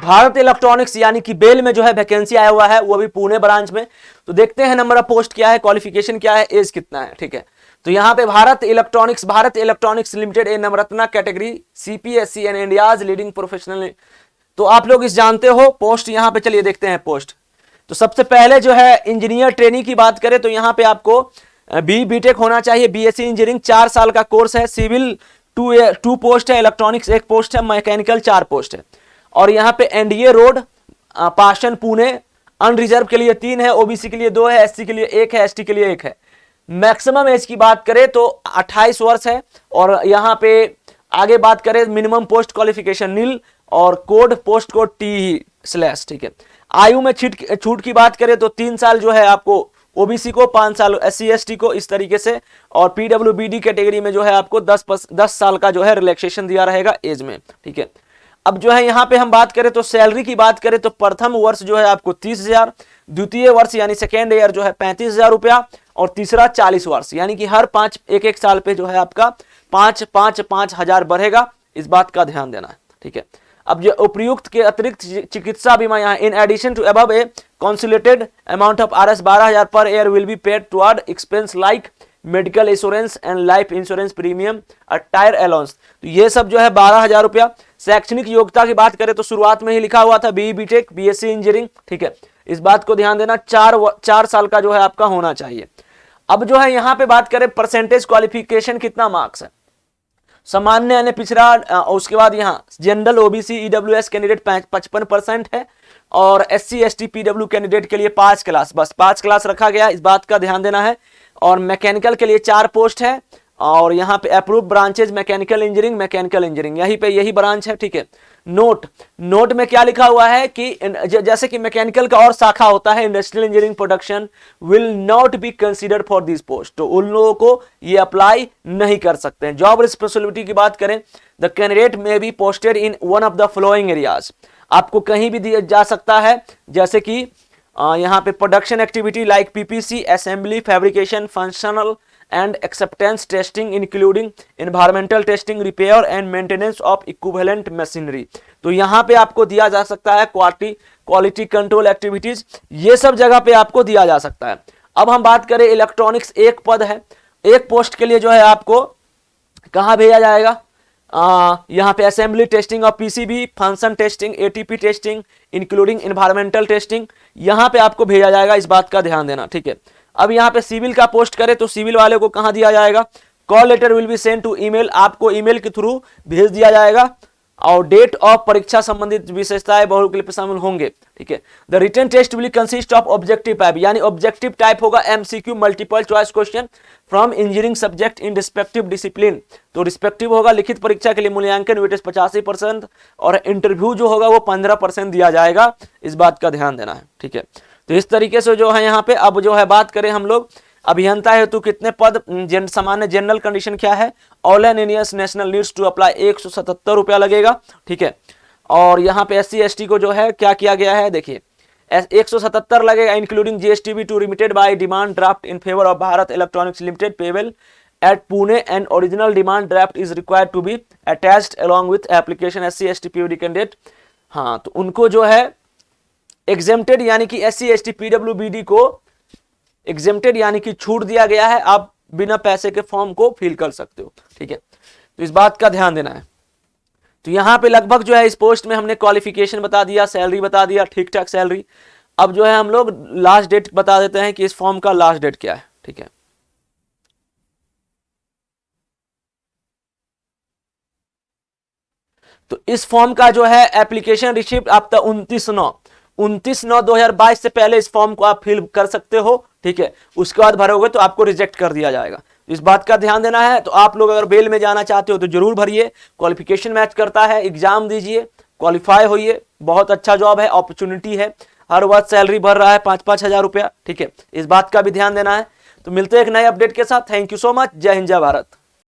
Bharat electronics यानी कि bell में जो है वैकेंसी आया हुआ है, वो भी पुणे ब्रांच में। तो देखते हैं नंबर ऑफ पोस्ट क्या है, क्वालिफिकेशन क्या है, एज कितना है। ठीक है, तो यहाँ पे Bharat electronics limited A Navratna category CPSC and India's leading professional. तो आप लोग इस जानते हो पोस्ट, यहाँ पे चलिए देखते हैं पोस्ट। तो सबसे पहले जो है इंजीनियर ट्रेनी की बात करें तो यहाँ पे आपको बीटेक होना चाहिए, बीएससी इंजीनियरिंग 4 साल का कोर्स है। सिविल 2 पोस्ट है, इलेक्ट्रॉनिक्स 1 पोस्ट है, मैकेनिकल 4 पोस्ट है। और यहाँ पे एनडीए रोड पाषण पुणे, अनरिजर्व के लिए 3 है, ओबीसी के लिए 2 है, एससी के लिए 1 है, एसटी के लिए 1 है। मैक्सिमम एज की बात करें तो 28 वर्ष है। और यहाँ पे आगे बात करें मिनिमम पोस्ट क्वालिफिकेशन नील और कोड पोस्ट कोड टी/। ठीक है, आयु में छूट की बात करें तो 3 साल जो है आपको ओबीसी को, 5 साल एससी एसटी को, इस तरीके से। और पीडब्ल्यूबीडी कैटेगरी में जो है आपको 10 साल का जो है रिलैक्सेशन दिया रहेगा एज में। ठीक है, अब जो है यहाँ पे हम बात करें तो सैलरी की बात करें तो प्रथम वर्ष जो है आपको 30,000, द्वितीय वर्ष यानी सेकेंड ईयर जो है 35,000 रुपया, और तीसरा 40 वर्ष यानी कि हर 1 साल पे जो है आपका 5,000 बढ़ेगा। इस बात का ध्यान देना है। ठीक है, अब जो उपयुक्त के अतिरिक्त चिकित्सा बीमा यहाँ in addition to above a consolidated amount of Rs 12,000 per year will be paid toward expense like medical insurance and life insurance premium tyre allowance. तो ये सब जो है 12,000 रुपया। शैक्षणिक योग्यता की बात करें तो शुरुआत में ही लिखा हुआ था बीई बीटेक बीएससी इंजीनियरिंग। ठीक है, इस बात को ध्यान देना, 4 साल का जो है आपका होना चाहिए। अब जो है यहाँ पे बात करें परसेंटेज क्वालिफिकेशन कितना मार्क्स है, सामान्य यानी पिछड़ा, उसके बाद यहाँ जनरल ओबीसी ईडब्ल्यूएस कैंडिडेट 55% है, और एससी एसटी पीडब्ल्यू कैंडिडेट के लिए 5 क्लास, बस 5 क्लास रखा गया, इस बात का ध्यान देना है। और मैकेनिकल के लिए 4 पोस्ट है, और यहाँ पे अप्रूव ब्रांचेज मैकेनिकल इंजीनियरिंग यही ब्रांच है। ठीक है, नोट में क्या लिखा हुआ है कि जैसे कि मैकेनिकल का और शाखा होता है industrial engineering production will not be considered for this post, तो उन लोगों को ये अप्लाई नहीं कर सकते हैं। जॉब रिस्पॉन्सिबिलिटी की बात करें, द कैंडिडेट में be posted in one of the following areas, आपको कहीं भी दिया जा सकता है, जैसे कि यहाँ पे production activity like PPC, assembly, fabrication, functional and acceptance testing including environmental testing, repair and maintenance of equivalent machinery. तो यहाँ पे आपको दिया जा सकता है क्वालिटी कंट्रोल एक्टिविटीज, ये सब जगह पे आपको दिया जा सकता है। अब हम बात करें इलेक्ट्रॉनिक्स 1 पद है, 1 पोस्ट के लिए जो है आपको कहाँ भेजा जाएगा, यहाँ पे assembly testing of PCB, function testing, ATP testing including environmental testing, यहाँ पे आपको भेजा जाएगा, इस बात का ध्यान देना। ठीक है, अब यहाँ पे सिविल का पोस्ट करें तो सिविल वाले को कहाँ दिया जाएगा, call letter will be send to email, आपको ईमेल के थ्रू भेज दिया जाएगा, और डेट ऑफ परीक्षा संबंधित विशेषताएं बहुल्क पे शामिल होंगे। ठीक है, the written test will consist of objective type, यानी ऑब्जेक्टिव टाइप होगा MCQ multiple choice question from engineering subject in respective discipline, तो रिस्पेक्टिव होगा। लिखित परीक्षा के लिए मूल्यांकन वेटेज 85% और इंटरव्यू जो होगा वो 15% दिया जाएगा, इस बात का ध्यान देना है। ठीक है, तो इस तरीके से जो है यहाँ पे अब जो है बात करें हम लोग अभियंता हेतु कितने पद, सामान्य जनरल कंडीशन क्या है, all and Indians national needs to apply 177 रुपया लगेगा। ठीक है, और यहाँ पे एससी एसटी को जो है क्या किया गया है, देखिए 177 लगेगा including GST be to remitted by demand draft in favour of Bharat electronics limited payable at Pune and original demand draft is required to be attached along with application SC ST PwD candidate. हाँ, तो उनको जो है एग्जेम्प्टेड यानी कि SC ST पीडब्ल्यूबीडी को exempted यानी कि छूट दिया गया है, आप बिना पैसे के फॉर्म को फिल कर सकते हो। ठीक है, तो इस बात का ध्यान देना है। तो यहाँ पे लगभग जो है इस पोस्ट में हमने क्वालिफिकेशन बता दिया, सैलरी बता दिया, ठीक ठाक सैलरी। अब जो है हम लोग लास्ट डेट बता देते हैं कि इस फॉर्म का लास्ट डेट क्या है। ठीक है, तो इस फॉर्म का जो है एप्लीकेशन रिसिप्ट आपका 29/9/2022 से पहले इस फॉर्म को आप फिल कर सकते हो। ठीक है, उसके बाद भरोगे तो आपको रिजेक्ट कर दिया जाएगा, इस बात का ध्यान देना है। तो आप लोग अगर बेल में जाना चाहते हो तो जरूर भरिए, क्वालिफिकेशन मैच करता है, एग्जाम दीजिए, क्वालिफाई होइए, बहुत अच्छा जॉब है, अपॉर्चुनिटी है, हर वर्ष सैलरी भर रहा है 5-5 हजार रुपया। ठीक है, इस बात का भी ध्यान देना है। तो मिलते हैं एक नए अपडेट के साथ, थैंक यू सो मच, जय हिंद जय भारत।